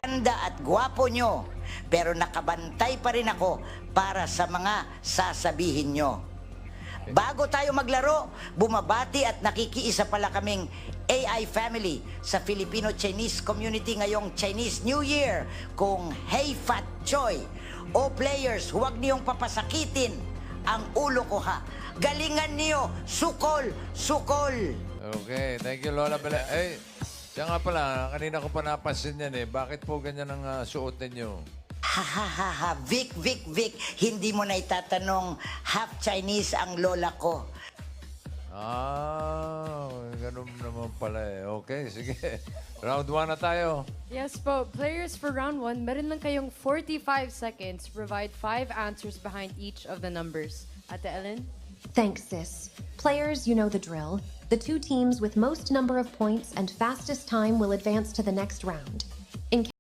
ganda at gwapo nyo, pero nakabantay pa rin ako para sa mga sasabihin nyo. Bago tayo maglaro, bumabati at nakikiisa pala kaming AI family sa Filipino-Chinese community ngayong Chinese New Year. Kung hey Fat Choy o players, huwag niyong papasakitin ang ulo ko ha. Galingan niyo, sukol, sukol. Okay, thank you Lola Belen. Eh, siya nga pala, kanina ko pa napansin yan eh. Bakit po ganyan ang suot ninyo? Ha ha ha ha, Vic, hindi mo na itatanong half Chinese ang lola ko. Ah, ganun naman pala eh. Okay, sige. Round 1 na tayo. Yes po, players for round 1, meron lang kayong 45 seconds to provide 5 answers behind each of the numbers. Ate Ellen? Thanks, sis. Players, you know the drill. The 2 teams with most number of points and fastest time will advance to the next round. In